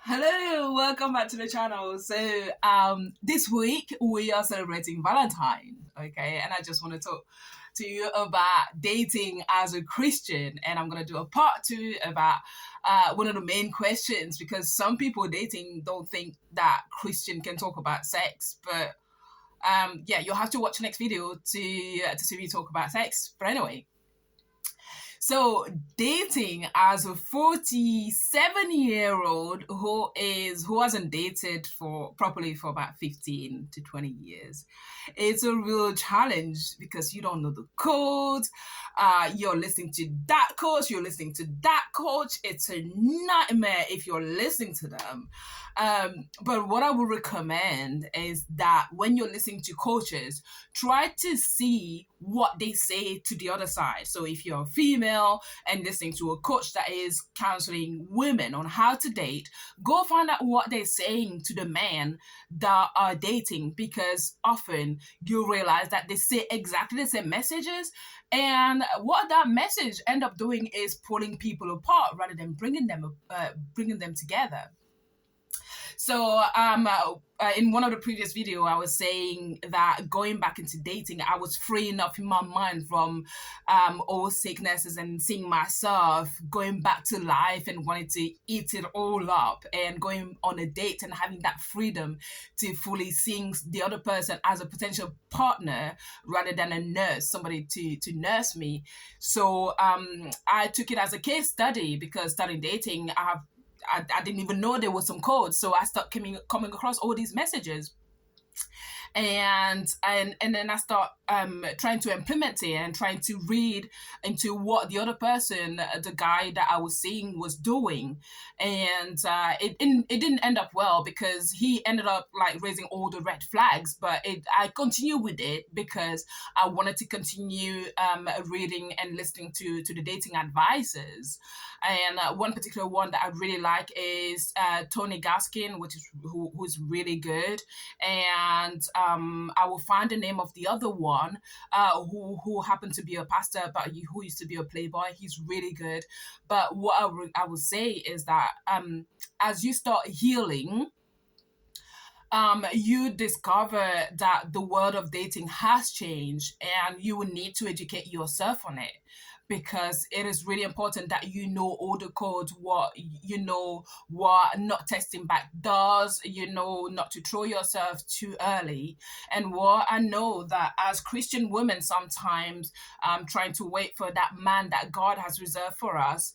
Hello, welcome back to the channel. So, this week we are celebrating Valentine, okay? And I just want to talk to you about dating as a Christian, and I'm gonna do a part two about one of the main questions because some people dating don't think that Christian can talk about sex, but yeah, you'll have to watch the next video to see me talk about sex. But anyway, so dating as a 47-year-old who hasn't dated for properly for about 15 to 20 years, it's a real challenge because you don't know the codes. You're listening to that coach, you're listening to that coach. It's a nightmare if you're listening to them. But what I would recommend is that when you're listening to coaches, try to see what they say to the other side. So if you're a female and listening to a coach that is counseling women on how to date, go find out what they're saying to the men that are dating, because often you realize that they say exactly the same messages, and what that message end up doing is pulling people apart rather than bringing them together. So in one of the previous video, I was saying that going back into dating, I was freeing up in my mind from all sicknesses and seeing myself going back to life and wanting to eat it all up, and going on a date and having that freedom to fully seeing the other person as a potential partner rather than a nurse, somebody to nurse me. So I took it as a case study because starting dating, I didn't even know there was some codes. So I started coming across all these messages, and then I start trying to implement it and trying to read into what the other person, the guy that I was seeing, was doing, and it didn't end up well because he ended up like raising all the red flags. But I continued with it because I wanted to continue reading and listening to the dating advices. And one particular one that I really like is Tony Gaskin, who's really good. And I will find the name of the other one who happened to be a pastor, but who used to be a playboy. He's really good. But what I would say is that as you start healing, you discover that the world of dating has changed, and you will need to educate yourself on it, because it is really important that you know all the codes, what not testing back does, not to throw yourself too early. And what I know that as Christian women, sometimes trying to wait for that man that God has reserved for us,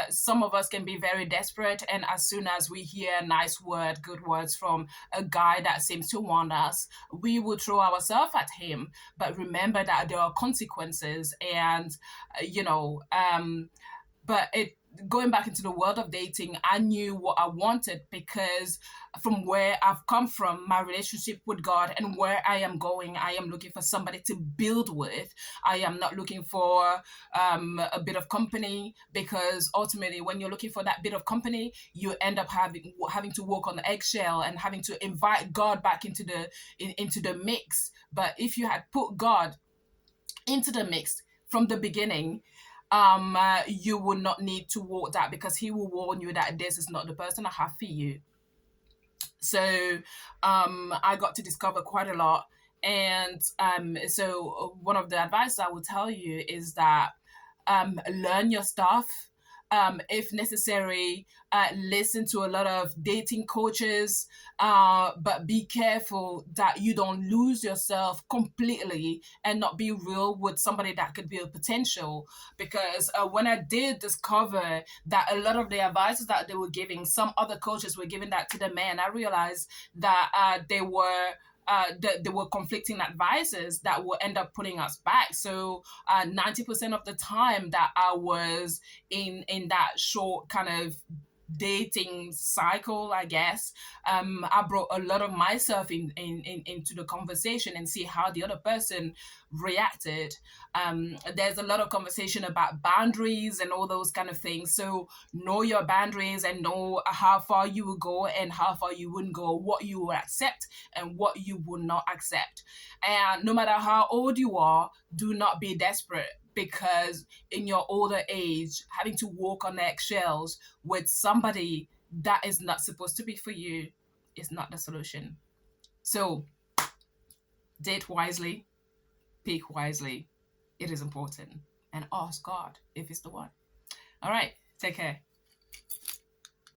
some of us can be very desperate, and as soon as we hear a nice word, good words from a guy that seems to want us, we will throw ourselves at him. But remember that there are consequences, and but going back into the world of dating, I knew what I wanted, because from where I've come from, my relationship with God, and where I am going, I am looking for somebody to build with. I am not looking for a bit of company, because ultimately when you're looking for that bit of company, you end up having to walk on the eggshell and having to invite God back into the mix. But if you had put God into the mix from the beginning, you will not need to walk that, because he will warn you that this is not the person I have for you. So I got to discover quite a lot. And so one of the advice I would tell you is that learn your stuff. If necessary, listen to a lot of dating coaches, but be careful that you don't lose yourself completely and not be real with somebody that could be a potential. Because when I did discover that a lot of the advices that they were giving, some other coaches were giving that to the men, I realized that there were conflicting advices that will end up putting us back. So 90% of the time that I was in that short kind of dating cycle, I guess, I brought a lot of myself into the conversation and see how the other person reacted. There's a lot of conversation about boundaries and all those kind of things. So know your boundaries and know how far you will go and how far you wouldn't go, what you will accept and what you will not accept. And no matter how old you are, do not be desperate, because in your older age, having to walk on eggshells with somebody that is not supposed to be for you is not the solution. So date wisely, pick wisely. It is important. And ask God if it's the one. All right. Take care.